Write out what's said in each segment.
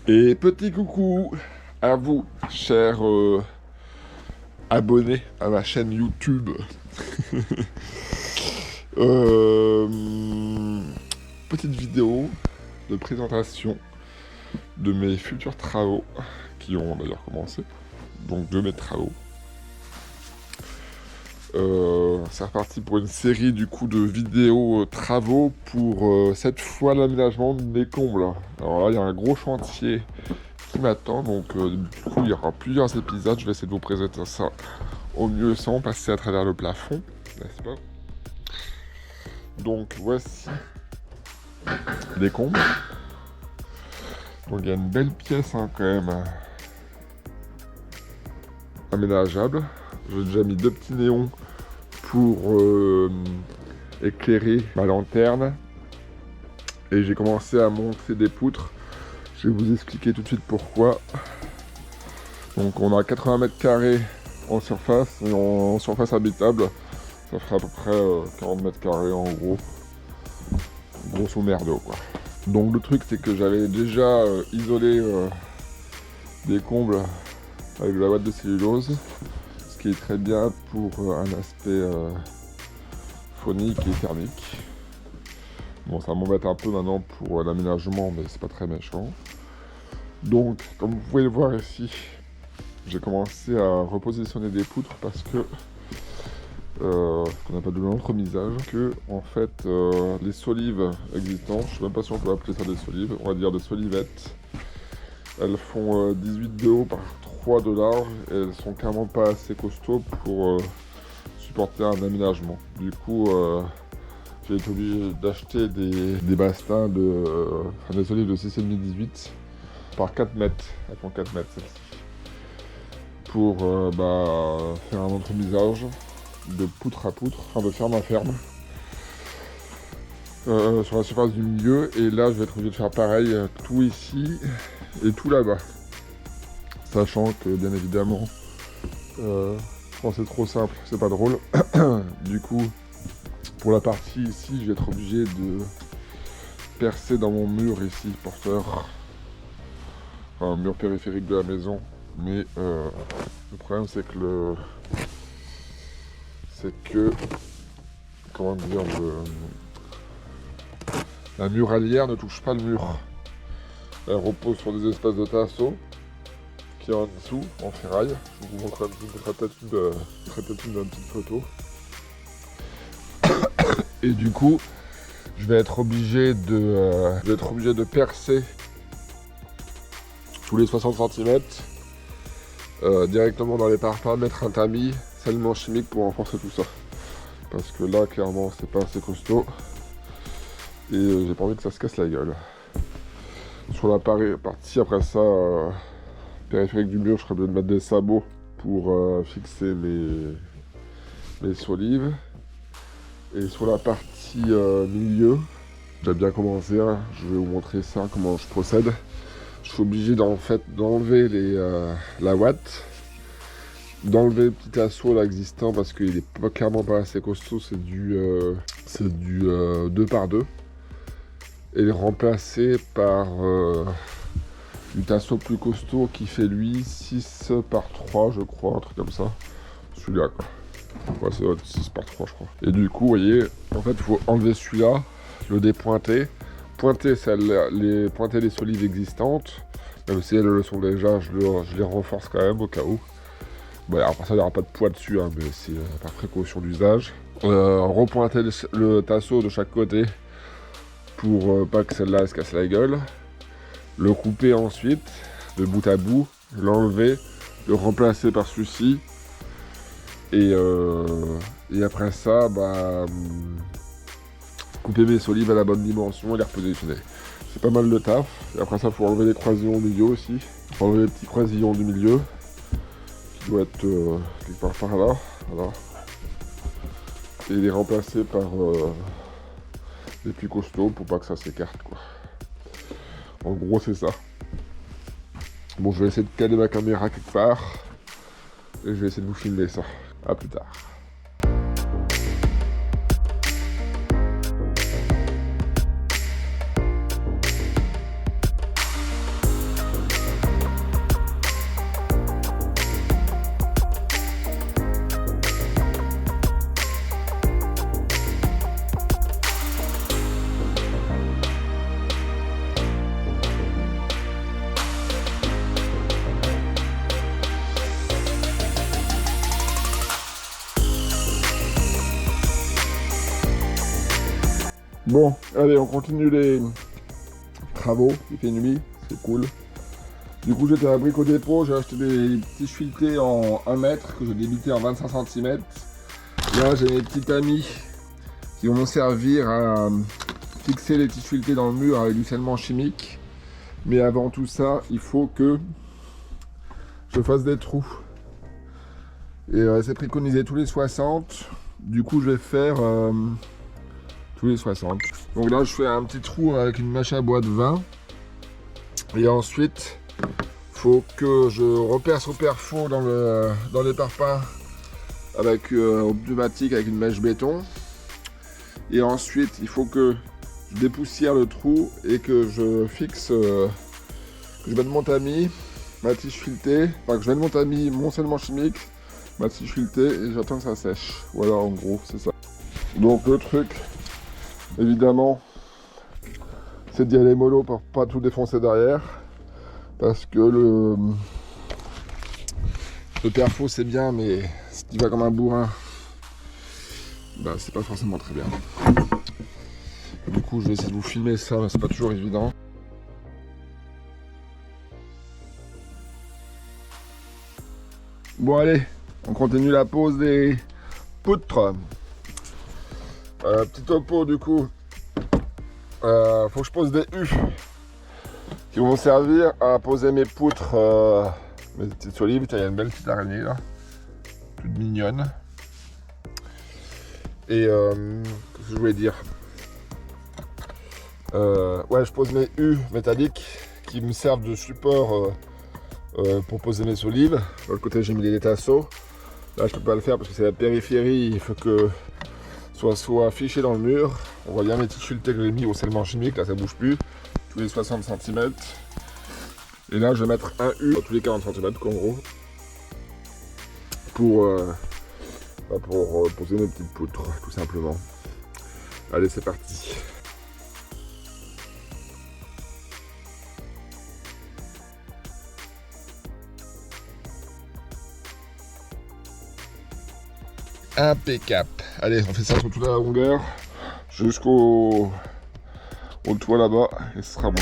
Et petit coucou à vous, chers abonnés à ma chaîne YouTube. Euh, Petite vidéo de présentation de mes futurs travaux, qui ont d'ailleurs commencé, donc de mes travaux. C'est reparti pour une série du coup de vidéos travaux pour cette fois l'aménagement des combles. Alors là il y a un gros chantier qui m'attend, donc du coup il y aura plusieurs épisodes, je vais essayer de vous présenter ça au mieux sans passer à travers le plafond, n'est-ce pas? Donc voici les combles. Donc il y a une belle pièce hein, quand même aménageable. J'ai déjà mis 2 petits néons pour éclairer ma lanterne. Et j'ai commencé à monter des poutres. Je vais vous expliquer tout de suite pourquoi. Donc on a 80 mètres carrés en surface, et en surface habitable, ça fera à peu près 40 mètres carrés en gros. Grosso merdo quoi. Donc le truc c'est que j'avais déjà isolé des combles avec de la ouate de cellulose, ce qui est très bien pour un aspect phonique et thermique. Bon, ça m'embête un peu maintenant pour l'aménagement, mais c'est pas très méchant. Donc, comme vous pouvez le voir ici, j'ai commencé à repositionner des poutres parce que qu'on appelle de l'entremisage, que en fait les solives existantes, je sais même pas si on peut appeler ça des solives, on va dire des solivettes, elles font 18 de haut par 3 de large et elles sont carrément pas assez costauds pour supporter un aménagement. Du coup j'ai été obligé d'acheter des bastins des solives de 6,5-18 par 4 mètres, elles font 4 mètres celles-ci, pour faire un entremisage de poutre à poutre, enfin de ferme à ferme, sur la surface du milieu. Et là je vais être obligé de faire pareil tout ici et tout là-bas, sachant que bien évidemment quand c'est trop simple c'est pas drôle. Du coup pour la partie ici je vais être obligé de percer dans mon mur ici porteur, enfin, un mur périphérique de la maison, mais le problème c'est que comment dire, la muralière ne touche pas le mur. Elle repose sur des espèces de tasseaux qui est en dessous, en ferraille. Je vous montrerai peut-être une petite photo. Et du coup, je vais être obligé de percer tous les 60 cm directement dans les parpaings, mettre un tamis salement chimique pour renforcer tout ça. Parce que là, clairement, c'est pas assez costaud. Et j'ai pas envie que ça se casse la gueule. Sur la partie après ça, périphérique du mur, je serais obligé de mettre des sabots pour fixer mes solives. Et sur la partie milieu, j'ai bien commencé, hein, je vais vous montrer ça, comment je procède. Je suis obligé d'enlever la ouate, d'enlever le petit assaut là existant parce qu'il est clairement pas assez costaud, c'est du 2 par 2, et le remplacer par du tasseau plus costaud qui fait lui 6 par 3 je crois, un truc comme ça, celui-là quoi. Ouais, c'est 6 par 3 je crois. Et du coup vous voyez, en fait il faut enlever celui-là, le dépointer, pointer les solives existantes, même si elles le sont déjà, je les renforce quand même au cas où. Bon, après ça il n'y aura pas de poids dessus, hein, mais c'est par précaution d'usage. Repointer le tasseau de chaque côté pour pas que celle-là se casse la gueule. Le couper ensuite de bout à bout, l'enlever, le remplacer par celui-ci. Et après ça, couper mes solives à la bonne dimension et les repositionner. C'est pas mal de taf. Et après ça, il faut enlever les croisillons au milieu aussi. Il faut enlever les petits croisillons du milieu, qui doit être quelque part par là. Voilà. Et les remplacer par des plus costauds pour pas que ça s'écarte quoi. En gros c'est ça. Bon, je vais essayer de caler ma caméra quelque part et je vais essayer de vous filmer ça. A plus tard. Bon, allez, on continue les travaux. Il fait nuit, c'est cool. Du coup, j'étais à Brico Dépôt, j'ai acheté des tiges filetées en 1 mètre que j'ai débité en 25 cm. Là, j'ai mes petits amis qui vont me servir à fixer les tiges filetées dans le mur avec du scellement chimique. Mais avant tout ça, il faut que je fasse des trous. Et c'est préconisé tous les 60. Du coup, je vais faire tous les 60. Donc là, je fais un petit trou avec une mèche à bois de 20. Et ensuite, faut que je reperce au perfo dans les parpaings avec au pneumatique avec une mèche béton. Et ensuite, il faut que je dépoussière le trou et que je fixe, que je mette mon tamis, ma tige filetée, enfin que je mette mon tamis, mon scellement chimique, ma tige filetée et j'attends que ça sèche. Voilà, en gros, c'est ça. Donc le truc, évidemment, c'est d'y aller mollo pour pas tout défoncer derrière. Parce que le perfo c'est bien, mais si tu vas comme un bourrin, bah c'est pas forcément très bien. Du coup, je vais essayer de vous filmer ça, mais c'est pas toujours évident. Bon allez, on continue la pose des poutres. Petit topo du coup. Faut que je pose des U qui vont servir à poser mes poutres, mes petites solives. Il y a une belle petite araignée là, toute mignonne. Et qu'est-ce que je voulais dire, ouais, je pose mes U métalliques qui me servent de support pour poser mes solives. De l'autre côté, j'ai mis les tasseaux. Là, je peux pas le faire parce que c'est la périphérie. Il faut que soit affiché dans le mur. On voit bien mes tiges filetées que j'ai mis au scellement chimique. Là, ça bouge plus. Tous les 60 cm. Et là, je vais mettre un U tous les 40 cm, en gros, pour poser mes petites poutres, tout simplement. Allez, c'est parti. Impeccable. Allez, on fait ça sur toute la longueur, jusqu'au toit là-bas, et ce sera bon.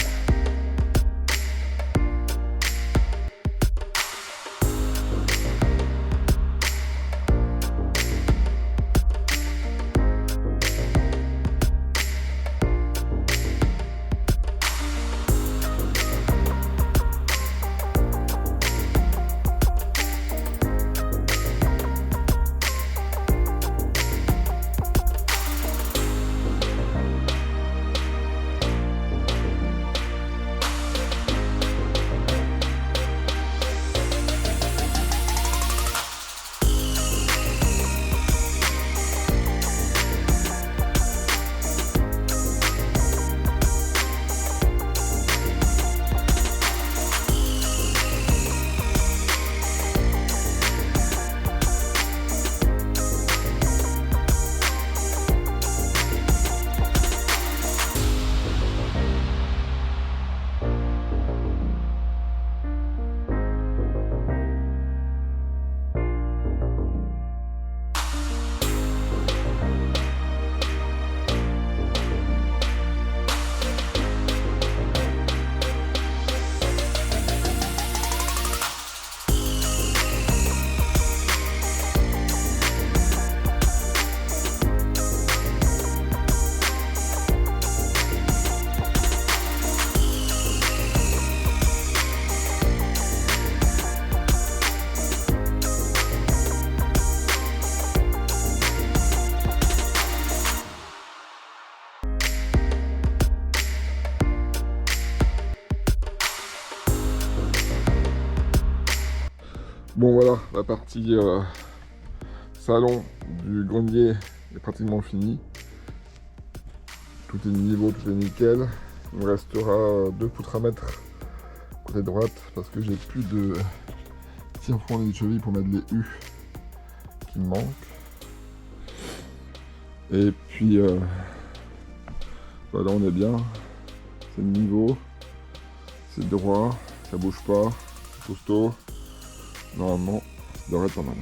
Bon voilà, la partie salon du grenier est pratiquement finie. Tout est niveau, tout est nickel. Il me restera 2 poutres à mettre côté droite parce que j'ai plus de tire-fourni de cheville pour mettre les U qui me manquent. Et puis voilà, on est bien. C'est le niveau, c'est droit, ça bouge pas, c'est costaud. Normalement, ça devrait être pas mal.